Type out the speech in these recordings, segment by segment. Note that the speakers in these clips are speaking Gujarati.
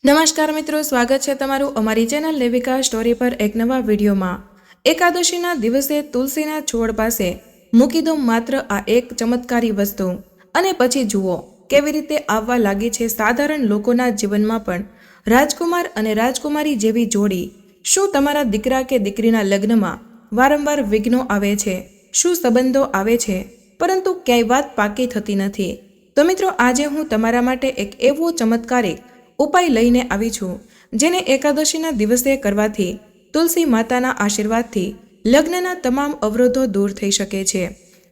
નમસ્કાર મિત્રો, સ્વાગત છે તમારું અમારી ચેનલ લેવિકા સ્ટોરી પર એક નવા વિડીયોમાં। એકાદશીના દિવસે તુલસીના છોડ પાસે મૂકી દો માત્ર આ એક ચમત્કારી વસ્તુ અને પછી જુઓ કેવી રીતે આવવા લાગી છે સાધારણ લોકોના જીવનમાં પણ રાજકુમાર અને રાજકુમારી જેવી જોડી। શું તમારા દીકરા કે દીકરીના લગ્નમાં વારંવાર વિઘ્નો આવે છે? શું સંબંધો આવે છે પરંતુ ક્યાંય વાત પાકી થતી નથી? તો મિત્રો, આજે હું તમારા માટે એક એવો ચમત્કારિક ઉપાય લઈને આવી છું જેને એકાદશીના દિવસે કરવાથી તુલસી માતાના આશીર્વાદથી લગ્નના તમામ અવરોધો દૂર થઈ શકે છે।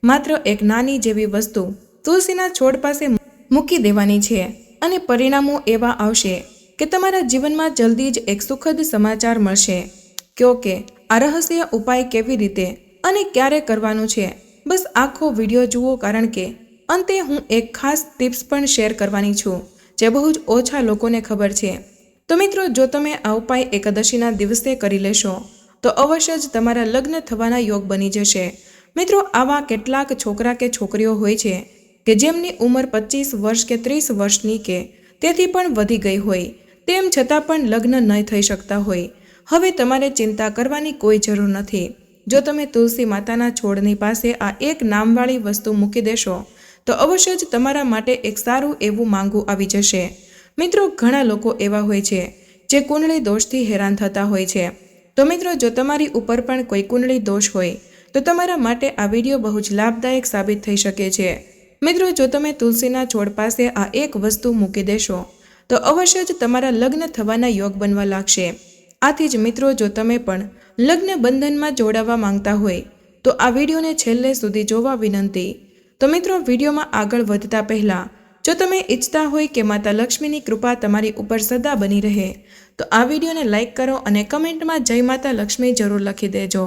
માત્ર એક નાની જેવી વસ્તુ તુલસીના છોડ પાસે મૂકી દેવાની છે અને પરિણામો એવા આવશે કે તમારા જીવનમાં જલ્દી જ એક સુખદ સમાચાર મળશે। કયો કે આ રહસ્ય ઉપાય કેવી રીતે અને ક્યારે કરવાનું છે, બસ આખો વિડીયો જુઓ, કારણ કે અંતે હું એક ખાસ ટિપ્સ પણ શેર કરવાની છું જે બહુ જ ઓછા લોકોને ખબર છે। તો મિત્રો, જો તમે આ ઉપાય એકાદશીના દિવસે કરી લેશો તો અવશ્ય જ તમારા લગ્ન થવાના યોગ બની જશે। મિત્રો, આવા કેટલાક છોકરા કે છોકરીઓ હોય છે કે જેમની ઉંમર 25 વર્ષ કે 30 વર્ષની કે તેથી પણ વધી ગઈ હોય, તેમ છતાં પણ લગ્ન ન થઈ શકતા હોય। હવે તમારે ચિંતા કરવાની કોઈ જરૂર નથી। જો તમે તુલસી માતાના છોડની પાસે આ એક નામવાળી વસ્તુ મૂકી દેશો તો અવશ્ય જ તમારા માટે એક સારું એવું માંગવું આવી જશે। મિત્રો, ઘણા લોકો એવા હોય છે જે કુંડળી દોષથી હેરાન થતા હોય છે। તો મિત્રો, જો તમારી ઉપર પણ કોઈ કુંડળી દોષ હોય તો તમારા માટે આ વિડીયો બહુ જ લાભદાયક સાબિત થઈ શકે છે। મિત્રો, જો તમે તુલસીના છોડ પાસે આ એક વસ્તુ મૂકી દેશો તો અવશ્ય જ તમારા લગ્ન થવાના યોગ બનવા લાગશે। આથી જ મિત્રો, જો તમે પણ લગ્ન બંધનમાં જોડાવા માંગતા હોય તો આ વિડીયોને છેલ્લે સુધી જોવા વિનંતી। તો મિત્રો, વિડીયોમાં આગળ વધતા પહેલા જો તમે ઈચ્છતા હોય કે માતા લક્ષ્મીની કૃપા તમારી ઉપર સદા બની રહે તો આ વિડીયોને લાઇક કરો અને કમેન્ટમાં જય માતા લક્ષ્મી જરૂર લખી દેજો।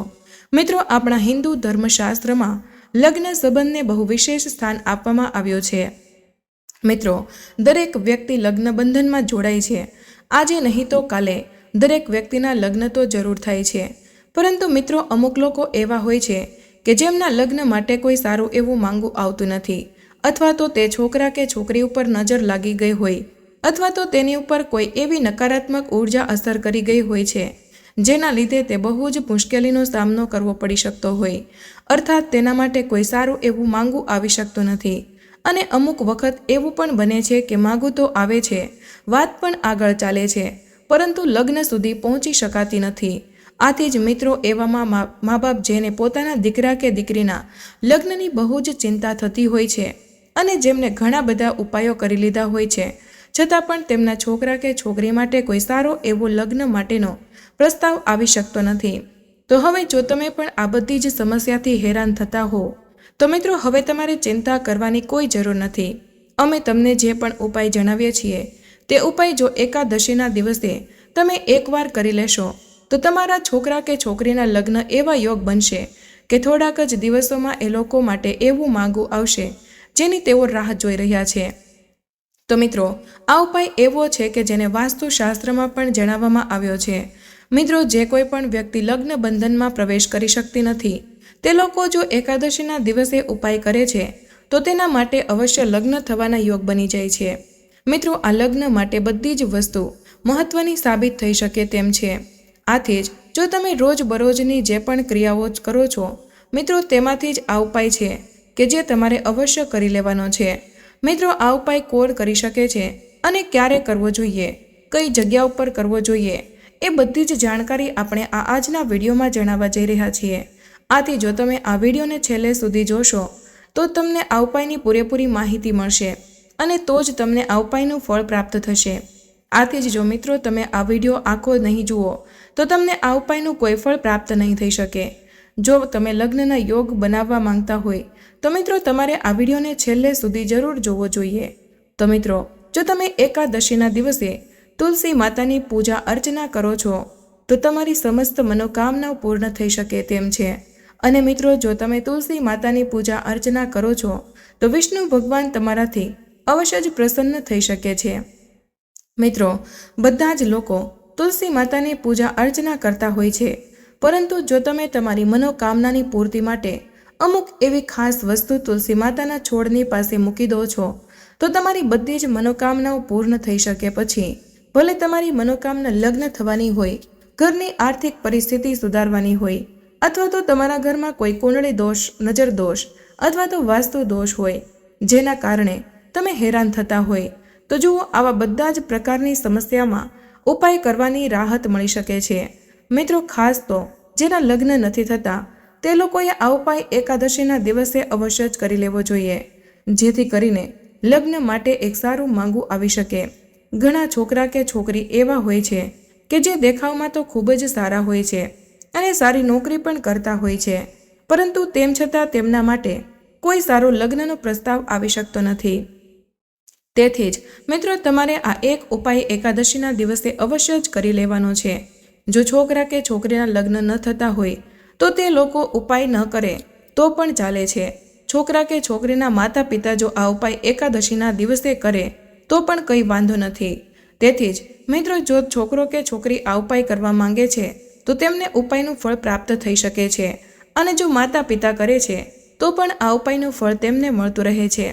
મિત્રો, આપણા હિન્દુ ધર્મશાસ્ત્રમાં લગ્ન સંબંધને બહુ વિશેષ સ્થાન આપવામાં આવ્યો છે। મિત્રો, દરેક વ્યક્તિ લગ્ન બંધનમાં જોડાય છે। આજે નહીં તો કાલે દરેક વ્યક્તિના લગ્ન તો જરૂર થાય છે, પરંતુ મિત્રો, અમુક લોકો એવા હોય છે કે જેમના લગ્ન માટે કોઈ સારું એવું માંગવું આવતું નથી, અથવા તો તે છોકરા કે છોકરી ઉપર નજર લાગી ગઈ હોય, અથવા તો તેની ઉપર કોઈ એવી નકારાત્મક ઉર્જા અસર કરી ગઈ હોય છે જેના લીધે તે બહુ જ મુશ્કેલીનો સામનો કરવો પડી શકતો હોય, અર્થાત તેના માટે કોઈ સારું એવું માંગવું આવી શકતું નથી। અને અમુક વખત એવું પણ બને છે કે માંગવું તો આવે છે, વાત પણ આગળ ચાલે છે, પરંતુ લગ્ન સુધી પહોંચી શકાતી નથી। આથી જ મિત્રો, એવામાં મા બાપ જેને પોતાના દીકરા કે દીકરીના લગ્નની બહુ જ ચિંતા થતી હોય છે અને જેમને ઘણા બધા ઉપાયો કરી લીધા હોય છે, છતાં પણ તેમના છોકરા કે છોકરી માટે કોઈ સારો એવો લગ્ન માટેનો પ્રસ્તાવ આવી શકતો નથી। તો હવે જો તમે પણ આ બધી જ સમસ્યાથી હેરાન થતા હો તો મિત્રો, હવે તમારે ચિંતા કરવાની કોઈ જરૂર નથી। અમે તમને જે પણ ઉપાય જણાવીએ છીએ તે ઉપાય જો એકાદશીના દિવસે તમે એકવાર કરી લેશો તો તમારા છોકરા કે છોકરીના લગ્ન એવા યોગ બનશે કે થોડાક જ દિવસોમાં એ લોકો માટે એવું માંગવું આવશે જેની તેઓ રાહ જોઈ રહ્યા છે। તો મિત્રો, આ ઉપાય એવો છે કે જેને વાસ્તુશાસ્ત્રમાં પણ જણાવવામાં આવ્યો છે। મિત્રો, જે કોઈ પણ વ્યક્તિ લગ્ન બંધનમાં પ્રવેશ કરી શકતી નથી તે લોકો જો એકાદશીના દિવસે ઉપાય કરે છે તો તેના માટે અવશ્ય લગ્ન થવાના યોગ બની જાય છે। મિત્રો, આ લગ્ન માટે બધી જ વસ્તુ મહત્વની સાબિત થઈ શકે તેમ છે। આથી જ જો તમે રોજબરોજની જે પણ ક્રિયાઓ કરો છો મિત્રો, તેમાંથી જ આ ઉપાય છે કે જે તમારે અવશ્ય કરી લેવાનો છે। મિત્રો, આ ઉપાય કોણ કરી શકે છે અને ક્યારે કરવો જોઈએ, કઈ જગ્યા ઉપર કરવો જોઈએ, એ બધી જ જાણકારી આપણે આજના વિડીયોમાં જણાવવા જઈ રહ્યા છીએ। આથી જો તમે આ વિડીયોને છેલ્લે સુધી જોશો તો તમને આ ઉપાયની પૂરેપૂરી માહિતી મળશે અને તો જ તમને આ ઉપાયનું ફળ પ્રાપ્ત થશે। આથી જ જો મિત્રો, તમે આ વિડીયો આખો નહીં જુઓ તો તમને આ ઉપાયનું કોઈ ફળ પ્રાપ્ત નહીં થઈ શકે। જો તમે લગ્નના યોગ બનાવવા માંગતા હોય તો મિત્રો, તમારે આ વિડીયોને છેલ્લે સુધી જરૂર જોવો જોઈએ। તો મિત્રો, જો તમે એકાદશીના દિવસે તુલસી માતાની પૂજા અર્ચના કરો છો તો તમારી સમસ્ત મનોકામનાઓ પૂર્ણ થઈ શકે તેમ છે। અને મિત્રો, જો તમે તુલસી માતાની પૂજા અર્ચના કરો છો તો વિષ્ણુ ભગવાન તમારાથી અવશ્ય જ પ્રસન્ન થઈ શકે છે। મિત્રો, બધા જ લોકો તુલસી માતાની પૂજા અર્ચના કરતા હોય છે, પરંતુ જો તમે તમારી મનોકામનાની પૂર્તિ માટે અમુક એવી ખાસ વસ્તુ તુલસી માતાના છોડની પાસે મૂકી દો છો તો તમારી બધી જ મનોકામનાઓ પૂર્ણ થઈ શકે પછી ભલે તમારી મનોકામના લગ્ન થવાની હોય, ઘરની આર્થિક પરિસ્થિતિ સુધારવાની હોય, અથવા તો તમારા ઘરમાં કોઈ કુંડળી દોષ, નજર દોષ અથવા તો વાસ્તુ દોષ હોય જેના કારણે તમે હેરાન થતા હોય, તો જુઓ આવા બધા જ પ્રકારની સમસ્યામાં ઉપાય કરવાની રાહત મળી શકે છે. મિત્રો, ખાસ તો જેના લગ્ન નથી થતા તે લોકોએ આ ઉપાય એકાદશીના દિવસે અવશ્ય જ કરી લેવો જોઈએ, જેથી કરીને લગ્ન માટે એક સારું માંગુ આવી શકે. ઘણા છોકરા કે છોકરી એવા હોય છે કે જે દેખાવમાં તો ખૂબ જ સારા હોય છે અને સારી નોકરી પણ કરતા હોય છે, પરંતુ તેમ છતાં તેમના માટે કોઈ સારો લગ્નનો પ્રસ્તાવ આવી શકતો નથી. તેથી જ મિત્રો, તમારે આ એક ઉપાય એકાદશીના દિવસે અવશ્ય જ કરી લેવાનો છે. જો છોકરા કે છોકરીના લગ્ન ન થતા હોય તો તે લોકો ઉપાય ન કરે તો પણ ચાલે છે. છોકરા કે છોકરીના માતા પિતા જો આ ઉપાય એકાદશીના દિવસે કરે તો પણ કંઈ વાંધો નથી. તેથી જ મિત્રો, જો છોકરો કે છોકરી આ ઉપાય કરવા માંગે છે તો તેમને ઉપાયનું ફળ પ્રાપ્ત થઈ શકે છે, અને જો માતા પિતા કરે છે તો પણ આ ઉપાયનું ફળ તેમને મળતું રહે છે.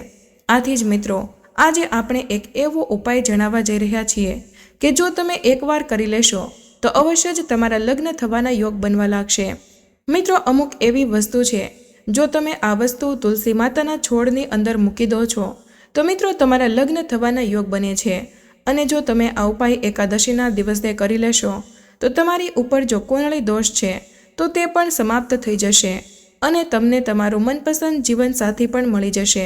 આથી જ મિત્રો, આજે આપણે એક એવો ઉપાય જણાવવા જઈ રહ્યા છીએ કે જો તમે એકવાર કરી લેશો તો અવશ્ય જ તમારા લગ્ન થવાના યોગ બનવા લાગશે. મિત્રો, અમુક એવી વસ્તુ છે, જો તમે આ વસ્તુ તુલસી માતાના છોડની અંદર મૂકી દો છો તો મિત્રો તમારા લગ્ન થવાના યોગ બને છે. અને જો તમે આ ઉપાય એકાદશીના દિવસે કરી લેશો તો તમારી ઉપર જો કુંડળી દોષ છે તો તે પણ સમાપ્ત થઈ જશે અને તમને તમારું મનપસંદ જીવનસાથી પણ મળી જશે.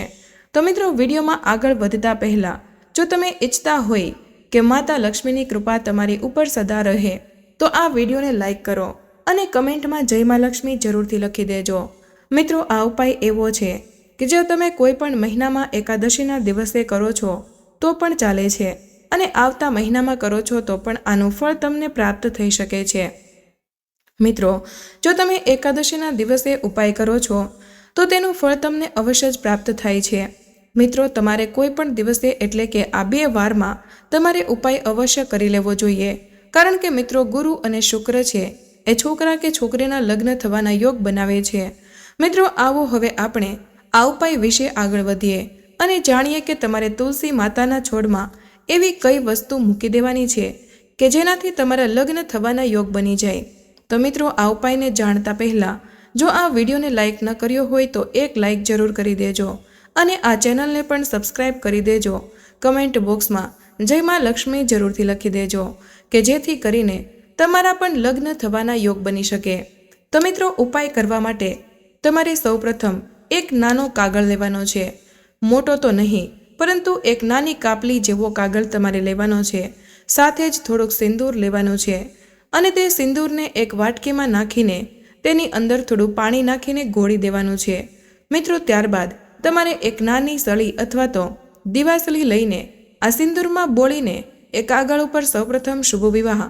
તો મિત્રો, વિડીયોમાં આગળ વધતા પહેલાં જો તમે ઈચ્છતા હોય કે માતા લક્ષ્મીની કૃપા તમારી ઉપર સદા રહે તો આ વિડીયોને લાઈક કરો અને કમેન્ટમાં જય મા લક્ષ્મી જરૂરથી લખી દેજો. મિત્રો, આ ઉપાય એવો છે કે જો તમે કોઈ પણ મહિનામાં એકાદશીના દિવસે કરો છો તો પણ ચાલે છે, અને આવતા મહિનામાં કરો છો તો પણ આનું ફળ તમને પ્રાપ્ત થઈ શકે છે. મિત્રો, જો તમે એકાદશીના દિવસે ઉપાય કરો છો તો તેનું ફળ તમને અવશ્ય જ પ્રાપ્ત થાય છે. મિત્રો, તમારે કોઈ પણ દિવસે એટલે કે આ 2 વારમાં તમારે ઉપાય અવશ્ય કરી લેવો જોઈએ, કારણ કે મિત્રો, ગુરુ અને શુક્ર છે એ છોકરા કે છોકરીના લગ્ન થવાના યોગ બનાવે છે. મિત્રો, આવો હવે આપણે આ ઉપાય વિશે આગળ વધીએ અને જાણીએ કે તમારે તુલસી માતાના છોડમાં એવી કઈ વસ્તુ મૂકી દેવાની છે કે જેનાથી તમારા લગ્ન થવાના યોગ બની જાય. તો મિત્રો, આ ઉપાયને જાણતા પહેલાં જો આ વિડીયોને લાઈક ન કર્યો હોય તો એક લાઈક જરૂર કરી દેજો અને આ ચેનલને પણ સબસ્ક્રાઈબ કરી દેજો. કમેન્ટ બોક્સમાં જય મા લક્ષ્મી જરૂરથી લખી દેજો કે જેથી કરીને તમારા પણ લગ્ન થવાના યોગ બની શકે. તો મિત્રો, ઉપાય કરવા માટે તમારે સૌપ્રથમ એક નાનો કાગળ લેવાનો છે. મોટો તો નહીં, પરંતુ એક નાની કાપલી જેવો કાગળ તમારે લેવાનો છે. સાથે જ થોડુંક સિંદૂર લેવાનું છે અને તે સિંદૂરને એક વાટકીમાં નાખીને તેની અંદર થોડું પાણી નાખીને ઘોળી દેવાનું છે. મિત્રો, ત્યારબાદ તમારે એક નાની સળી અથવા તો દીવાસળી લઈને આ સિંદૂરમાં બોળીને એ કાગળ ઉપર સૌપ્રથમ શુભ વિવાહ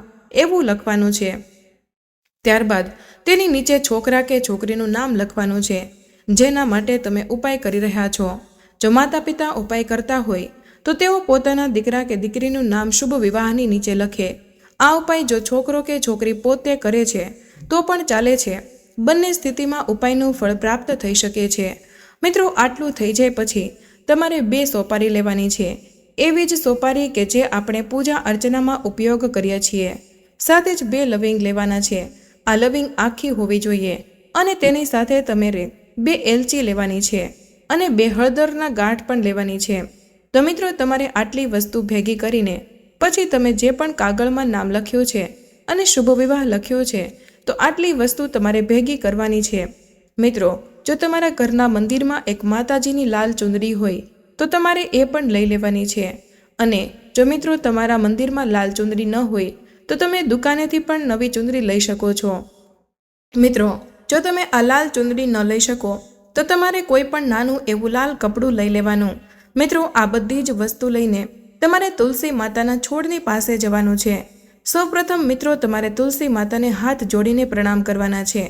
એવું લખવાનું છે. ત્યારબાદ તેની નીચે છોકરા કે છોકરીનું નામ લખવાનું છે જેના માટે તમે ઉપાય કરી રહ્યા છો. જો માતા પિતા ઉપાય કરતા હોય તો તેઓ પોતાના દીકરા કે દીકરીનું નામ શુભ વિવાહની નીચે લખે. આ ઉપાય જો છોકરો કે છોકરી પોતે કરે છે તો પણ ચાલે છે. બંને સ્થિતિમાં ઉપાયનું ફળ પ્રાપ્ત થઈ શકે છે. મિત્રો, આટલું થઈ જાય પછી તમારે 2 સોપારી લેવાની છે, એવી જ સોપારી કે જે આપણે પૂજા અર્ચનામાં ઉપયોગ કરીએ છીએ. સાથે જ 2 લવિંગ લેવાના છે. આ લવિંગ આખી હોવી જોઈએ અને તેની સાથે તમારે 2 એલચી લેવાની છે અને 2 હળદરના ગાંઠ પણ લેવાની છે. તો મિત્રો, તમારે આટલી વસ્તુ ભેગી કરીને પછી તમે જે પણ કાગળમાં નામ લખ્યું છે અને શુભ વિવાહ લખ્યો છે તો આટલી વસ્તુ તમારે ભેગી કરવાની છે. મિત્રો, જો તમારા ઘરના મંદિરમાં એક માતાજીની લાલ ચુંદડી હોય તો તમારે એ પણ લઈ લેવાની છે. અને જો મિત્રો તમારા મંદિરમાં લાલ ચુંદડી ન હોય તો તમે દુકાનેથી પણ નવી ચુંદડી લઈ શકો છો. મિત્રો, જો તમે આ લાલ ચુંદડી ન લઈ શકો તો તમારે કોઈ પણ નાનું એવું લાલ કપડું લઈ લેવાનું. મિત્રો, આ બધી જ વસ્તુ લઈને તમારે તુલસી માતાના છોડની પાસે જવાનું છે. સૌપ્રથમ મિત્રો, તમારે તુલસી માતાને હાથ જોડીને પ્રણામ કરવાના છે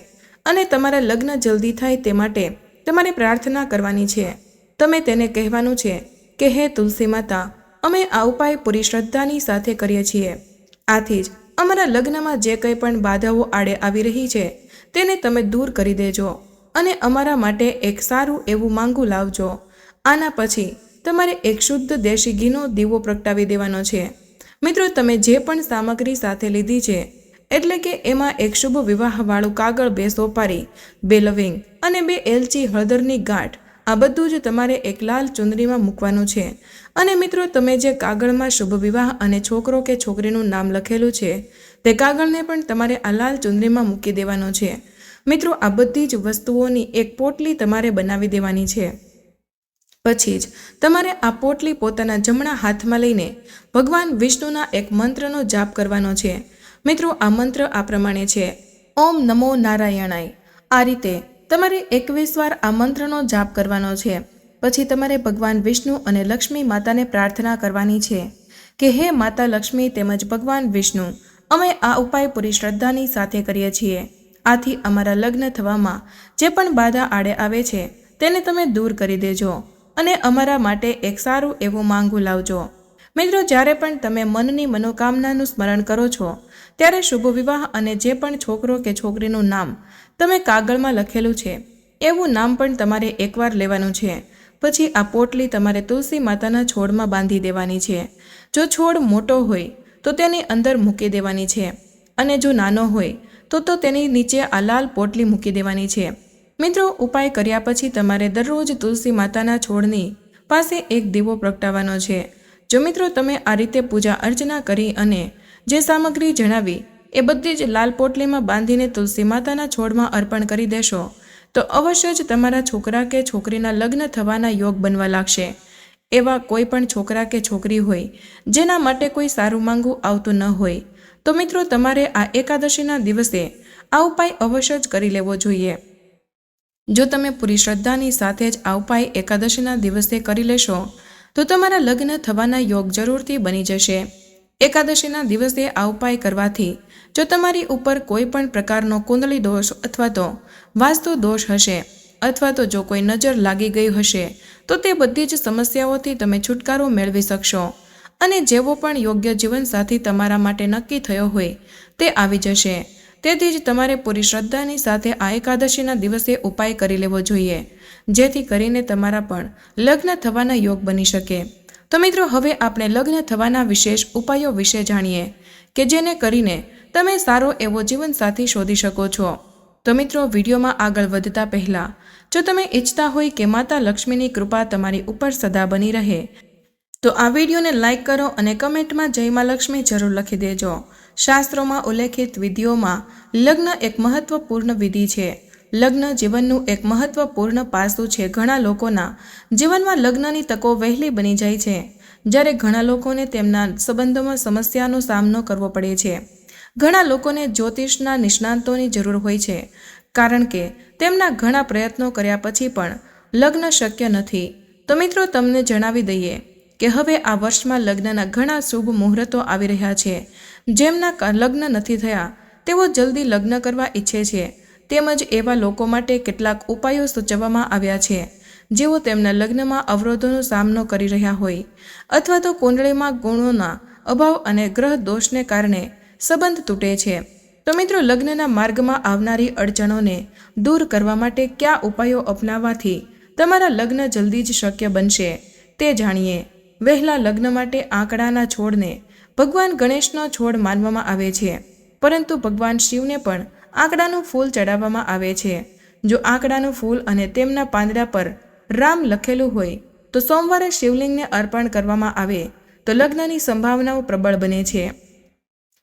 અને તમારા લગ્ન જલ્દી થાય તે માટે તમારે પ્રાર્થના કરવાની છે. તમે તેને કહેવાનું છે કે હે તુલસી માતા, અમે આ ઉપાય પૂરી શ્રદ્ધાની સાથે કરીએ છીએ. આથી જ અમારા લગ્નમાં જે કંઈ પણ બાધાઓ આડે આવી રહી છે તેને તમે દૂર કરી દેજો અને અમારા માટે એક સારું એવું માંગુ લાવજો. આના પછી તમારે એક શુદ્ધ દેશી ઘીનો દીવો પ્રગટાવી દેવાનો છે મિત્રો, તમે જે પણ સામગ્રી સાથે લીધી છે, એટલે કે એમાં એક શુભ વિવાહવાળું કાગળ, 2 સોપારી, 2 લવિંગ અને 2 એલચી હળદરની ગાંઠ, આ બધું જ તમારે એક લાલ ચુંદડીમાં મૂકવાનું છે. અને મિત્રો, તમે જે કાગળમાં શુભ વિવાહ અને છોકરો કે છોકરીનું નામ લખેલું છે, તે કાગળને પણ તમારે આ લાલ ચુંદડીમાં મૂકી દેવાનો છે. મિત્રો, આ બધી જ વસ્તુઓની એક પોટલી તમારે બનાવી દેવાની છે. પછી જ તમારે આ પોટલી પોતાના જમણા હાથમાં લઈને ભગવાન વિષ્ણુના એક મંત્રનો જાપ કરવાનો છે. મિત્રો, આ મંત્ર આ પ્રમાણે છે: ઓમ નમો નારાયણાય. આ રીતે તમારે 21 વાર આ મંત્રનો જાપ કરવાનો છે. પછી તમારે ભગવાન વિષ્ણુ અને લક્ષ્મી માતાને પ્રાર્થના કરવાની છે કે હે માતા લક્ષ્મી તેમજ ભગવાન વિષ્ણુ, અમે આ ઉપાય પૂરી શ્રદ્ધાની સાથે કરીએ છીએ. આથી અમારા લગ્ન થવામાં જે પણ બાધા આડે આવે છે તેને તમે દૂર કરી દેજો અને અમારા માટે એક સારું એવું માંગુ લાવજો. મિત્રો, જ્યારે પણ તમે મનની મનોકામનાનું સ્મરણ કરો છો ત્યારે શુભ વિવાહ અને જે પણ છોકરો કે છોકરીનું નામ તમે કાગળમાં લખેલું છે એવું નામ પણ તમારે એકવાર લેવાનું છે. પછી આ પોટલી તમારે તુલસી માતાના છોડમાં બાંધી દેવાની છે. જો છોડ મોટો હોય તો તેની અંદર મૂકી દેવાની છે અને જો નાનો હોય તો તેની નીચે આ લાલ પોટલી મૂકી દેવાની છે. મિત્રો, ઉપાય કર્યા પછી તમારે દરરોજ તુલસી માતાના છોડની પાસે એક દીવો પ્રગટાવવાનો છે. જો મિત્રો, તમે આ રીતે પૂજા અર્ચના કરી અને જે સામગ્રી જણાવી એ બધી જ લાલ પોટલીમાં બાંધીને તુલસી માતાના છોડમાં અર્પણ કરી દેશો તો અવશ્ય જ તમારા છોકરા કે છોકરીના લગ્ન થવાના યોગ બનવા લાગશે. એવા કોઈ પણ છોકરા કે છોકરી હોય જેના માટે કોઈ સારું માંગવું આવતું ન હોય તો મિત્રો, તમારે આ એકાદશીના દિવસે આ ઉપાય અવશ્ય જ કરી લેવો જોઈએ. જો તમે પૂરી શ્રદ્ધાની સાથે જ આ ઉપાય એકાદશીના દિવસે કરી લેશો તો તમારા લગ્ન થવાના યોગ જરૂરથી બની જશે. એકાદશીના દિવસે આ ઉપાય કરવાથી જો તમારી ઉપર કોઈ પણ પ્રકારનો કુંડળી દોષ અથવા તો વાસ્તુ દોષ હશે અથવા તો જો કોઈ નજર લાગી ગઈ હશે તો તે બધી જ સમસ્યાઓથી તમે છુટકારો મેળવી શકશો અને જેવો પણ યોગ્ય જીવનસાથી તમારા માટે નક્કી થયો હોય તે આવી જશે. તેથી જ તમારે પૂરી શ્રદ્ધાની સાથે આ એકાદશીના દિવસે ઉપાય કરી લેવો જોઈએ, જેથી કરીને તમારા પણ લગ્ન થવાના યોગ બની શકે. તો મિત્રો, હવે આપણે લગ્ન થવાના વિશેષ ઉપાયો વિશે જાણીએ કે જેને કરીને તમે સારો એવો જીવનસાથી શોધી શકો છો. તો મિત્રો, વિડીયોમાં આગળ વધતા પહેલાં જો તમે ઈચ્છતા હોય કે માતા લક્ષ્મીની કૃપા તમારી ઉપર સદા બની રહે તો આ વિડીયોને લાઇક કરો અને કમેન્ટમાં જય માં લક્ષ્મી જરૂર લખી દેજો. શાસ્ત્રોમાં ઉલ્લેખિત વિધિઓમાં લગ્ન એક મહત્વપૂર્ણ વિધિ છે. લગ્ન જીવનનું એક મહત્વપૂર્ણ પાસું છે. ઘણા લોકોના જીવનમાં લગ્નની તકો વહેલી બની જાય છે, જ્યારે ઘણા લોકોને તેમના સંબંધોમાં સમસ્યાનો સામનો કરવો પડે છે. ઘણા લોકોને જ્યોતિષના નિષ્ણાતોની જરૂર હોય છે, કારણ કે તેમના ઘણા પ્રયત્નો કર્યા પછી પણ લગ્ન શક્ય નથી. તો મિત્રો, તમને જણાવી દઈએ કે હવે આ વર્ષમાં લગ્નના ઘણા શુભ મુહૂર્તો આવી રહ્યા છે. જેમના લગ્ન નથી થયા તેઓ જલ્દી લગ્ન કરવા ઈચ્છે છે, તેમજ એવા લોકો માટે કેટલાક ઉપાયો સૂચવવામાં આવ્યા છે જેઓ તેમના લગ્નમાં અવરોધોનો સામનો કરી રહ્યા હોય અથવા તો કુંડળીમાં ગુણોના અભાવ અને ગ્રહ દોષને કારણે સંબંધ તૂટે છે. તો મિત્રો, લગ્નના માર્ગમાં આવનારી અડચણોને દૂર કરવા માટે કયા ઉપાયો અપનાવવાથી તમારા લગ્ન જલ્દી જ શક્ય બનશે તે જાણીએ. વહેલા લગ્ન માટે આંકડાના છોડને ભગવાન ગણેશનો છોડ માનવામાં આવે છે, પરંતુ ભગવાન શિવને પણ આંકડાનું ફૂલ ચડાવવામાં આવે છે. જો આંકડાનું ફૂલ અને તેમના પાંદડા પર રામ લખેલું હોય તો સોમવારે શિવલિંગને અર્પણ કરવામાં આવે તો લગ્નની સંભાવનાઓ પ્રબળ બને છે.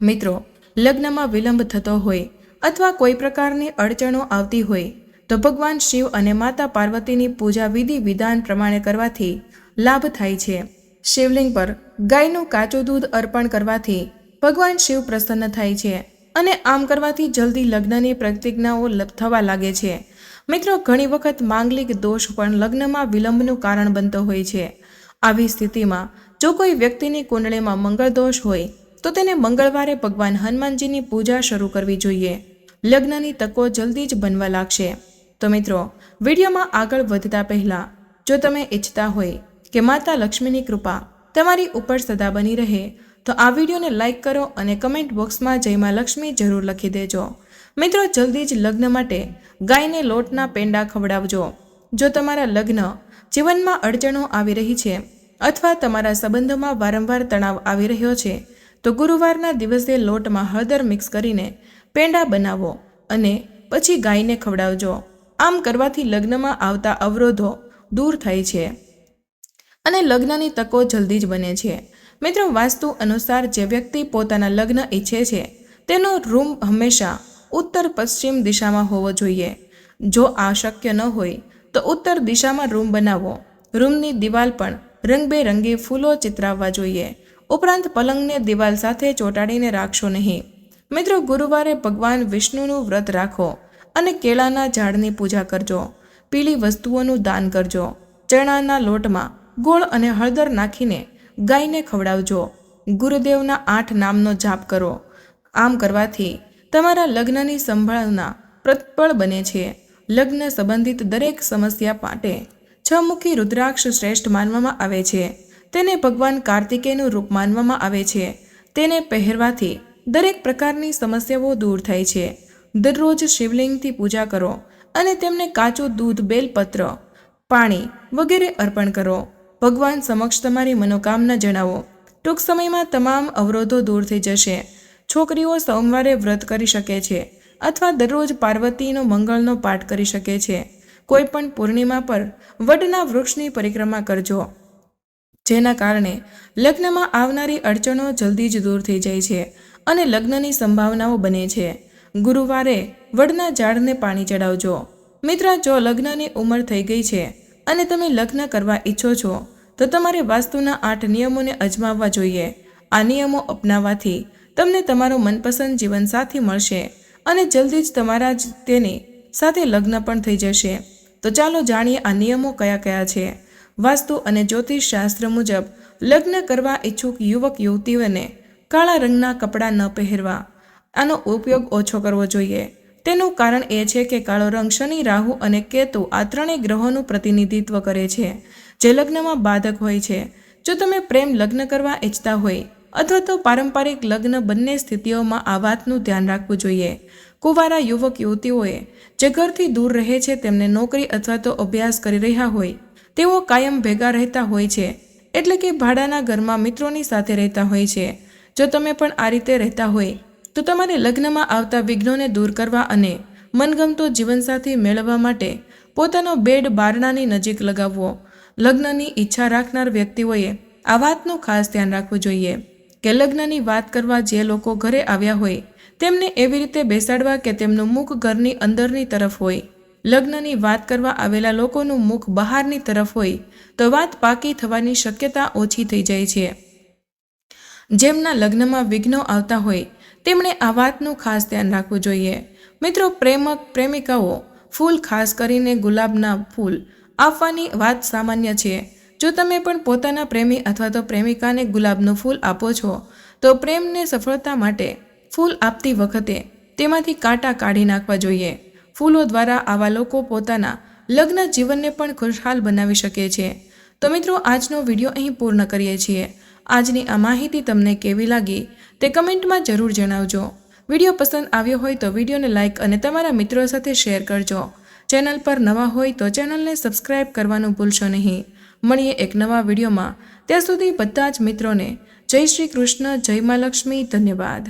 મિત્રો, લગ્નમાં વિલંબ થતો હોય અથવા કોઈ પ્રકારની અડચણો આવતી હોય તો ભગવાન શિવ અને માતા પાર્વતીની પૂજા વિધિ વિધાન પ્રમાણે કરવાથી લાભ થાય છે. શિવલિંગ પર ગાયનું કાચું દૂધ અર્પણ કરવાથી ભગવાન શિવ પ્રસન્ન થાય છે અને આમ કરવાથી જલ્દી લગ્નની પ્રતિજ્ઞાઓ થવા લાગે છે. મિત્રો, ઘણી વખત માંગલિક દોષ પણ લગ્નમાં વિલંબનું કારણ બનતો હોય છે. આવી સ્થિતિમાં જો કોઈ વ્યક્તિની કુંડળીમાં મંગળ દોષ હોય તો તેને મંગળવારે ભગવાન હનુમાનજીની પૂજા શરૂ કરવી જોઈએ. લગ્નની તકો જલ્દી જ બનવા લાગશે. તો મિત્રો, વિડીયોમાં આગળ વધતા પહેલાં જો તમે ઈચ્છતા હોય કે માતા લક્ષ્મીની કૃપા તમારી ઉપર સદા બની રહે તો આ વિડીયોને લાઇક કરો અને કમેન્ટ બોક્સમાં જય માં લક્ષ્મી જરૂર લખી દેજો. મિત્રો, જલ્દી જ લગ્ન માટે ગાયને લોટના પેંડા ખવડાવજો. જો તમારા લગ્ન જીવનમાં અડચણો આવી રહી છે અથવા તમારા સંબંધોમાં વારંવાર તણાવ આવી રહ્યો છે તો ગુરુવારના દિવસે લોટમાં હળદર મિક્સ કરીને પેંડા બનાવો અને પછી ગાયને ખવડાવજો. આમ કરવાથી લગ્નમાં આવતા અવરોધો દૂર થાય છે અને લગ્નની તકો જલ્દી જ બને છે. મિત્રો, વાસ્તુ અનુસાર જે વ્યક્તિ પોતાના લગ્ન ઈચ્છે છે તેનો રૂમ હંમેશા ઉત્તર પશ્ચિમ દિશામાં હોવો જોઈએ. જો આ શક્ય ન હોય તો ઉત્તર દિશામાં રૂમ બનાવો. રૂમની દિવાલ પણ રંગબેરંગી ફૂલો ચિતરાવવા જોઈએ. ઉપરાંત પલંગને દિવાલ સાથે ચોંટાડીને રાખશો નહીં. મિત્રો, ગુરુવારે ભગવાન વિષ્ણુનું વ્રત રાખો અને કેળાના ઝાડની પૂજા કરજો. પીળી વસ્તુઓનું દાન કરજો. ચણાના લોટમાં ગોળ અને હળદર નાખીને ગાયને ખવડાવજો. ગુરુદેવના 8 નામનો જાપ કરો. આમ કરવાથી તમારા લગ્નની સંભાવના પ્રબળ બને છે. લગ્ન સંબંધિત દરેક સમસ્યા માટે 6 મુખી રુદ્રાક્ષ શ્રેષ્ઠ માનવામાં આવે છે. તેને ભગવાન કાર્તિકેયનું રૂપ માનવામાં આવે છે. તેને પહેરવાથી દરેક પ્રકારની સમસ્યાઓ દૂર થાય છે. દરરોજ શિવલિંગથી પૂજા કરો અને તેમને કાચું દૂધ, બેલપત્ર, પાણી વગેરે અર્પણ કરો. ભગવાન સમક્ષ તમારી મનોકામના જણાવો. ટૂંક સમયમાં તમામ અવરોધો દૂર થઈ જશે. છોકરીઓ સોમવારે વ્રત કરી શકે છે અથવા દરરોજ પાર્વતીનો મંગળનો પાઠ કરી શકે છે. કોઈ પણ પૂર્ણિમા પર વડના વૃક્ષની પરિક્રમા કરજો, જેના કારણે લગ્નમાં આવનારી અડચણો જલ્દી જ દૂર થઈ જાય છે અને લગ્નની સંભાવનાઓ બને છે. ગુરુવારે વડના ઝાડને પાણી ચડાવજો. મિત્ર, જો લગ્નની ઉંમર થઈ ગઈ છે અને તમે લગ્ન કરવા ઈચ્છો છો તો તમારે વાસ્તુના 8 નિયમોને અજમાવવા જોઈએ. આ નિયમો અપનાવવાથી તમને તમારો મનપસંદ જીવનસાથી મળશે અને જલ્દી જ તમારા તેની સાથે લગ્ન પણ થઈ જશે. તો ચાલો જાણીએ આ નિયમો કયા કયા છે. વાસ્તુ અને જ્યોતિષ શાસ્ત્ર મુજબ લગ્ન કરવા ઈચ્છુક યુવક યુવતીઓને કાળા રંગના કપડાં ન પહેરવા. આનો ઉપયોગ ઓછો કરવો જોઈએ. તેનું કારણ એ છે કે કાળો રંગ શનિ, રાહુ અને કેતુ આ 3 ગ્રહોનું પ્રતિનિધિત્વ કરે છે, જે લગ્નમાં બાધક હોય છે. જો તમે પ્રેમ લગ્ન કરવા ઈચ્છતા હોય અથવા તો પારંપરિક લગ્ન, બંને સ્થિતિઓમાં આ વાતનું ધ્યાન રાખવું જોઈએ. કુંવારા યુવક યુવતીઓએ જે ઘરથી દૂર રહે છે, તેમને નોકરી અથવા તો અભ્યાસ કરી રહ્યા હોય તેઓ કાયમ ભેગા રહેતા હોય છે, એટલે કે ભાડાના ઘરમાં મિત્રોની સાથે રહેતા હોય છે. જો તમે પણ આ રીતે રહેતા હોય તો તમારે લગ્નમાં આવતા વિઘ્નોને દૂર કરવા અને મનગમતો જીવનસાથી મેળવવા માટે પોતાનો બેડ બારણાની નજીક લગાવવો. લગ્નની ઈચ્છા રાખનાર વ્યક્તિઓએ આ વાતનું ખાસ ધ્યાન રાખવું જોઈએ કે લગ્નની વાત કરવા જે લોકો ઘરે આવ્યા હોય તેમને એવી રીતે બેસાડવા કે તેમનું મુખ ઘરની અંદરની તરફ હોય. લગ્નની વાત કરવા આવેલા લોકોનું મુખ બહારની તરફ હોય તો વાત પાકી થવાની શક્યતા ઓછી થઈ જાય છે. જેમના લગ્નમાં વિઘ્નો આવતા હોય તેમણે આ વાતનું ખાસ ધ્યાન રાખવું જોઈએ. મિત્રો, પ્રેમિકાઓ ફૂલ, ખાસ કરીને ગુલાબના ફૂલ આપવાની વાત સામાન્ય છે. જો તમે પણ પોતાના પ્રેમી અથવા તો પ્રેમિકાને ગુલાબનું ફૂલ આપો છો તો પ્રેમને સફળતા માટે ફૂલ આપતી વખતે તેમાંથી કાંટા કાઢી નાખવા જોઈએ. ફૂલો દ્વારા આવા લોકો પોતાના લગ્ન જીવનને પણ ખુશહાલ બનાવી શકે છે. તો મિત્રો, આજનો વિડીયો અહીં પૂર્ણ કરીએ છીએ. આજની આ માહિતી તમને કેવી લાગી તે કમેન્ટમાં જરૂર જણાવજો. વિડીયો પસંદ આવ્યો હોય તો વિડીયોને લાઇક અને તમારા મિત્રો સાથે શેર કરજો. ચેનલ પર નવા હોય તો ચેનલને સબસ્ક્રાઇબ કરવાનું ભૂલશો નહીં. મળીએ એક નવા વિડીયોમાં. ત્યાં સુધી બધા જ મિત્રોને જય શ્રી કૃષ્ણ, જય મા લક્ષ્મી. ધન્યવાદ.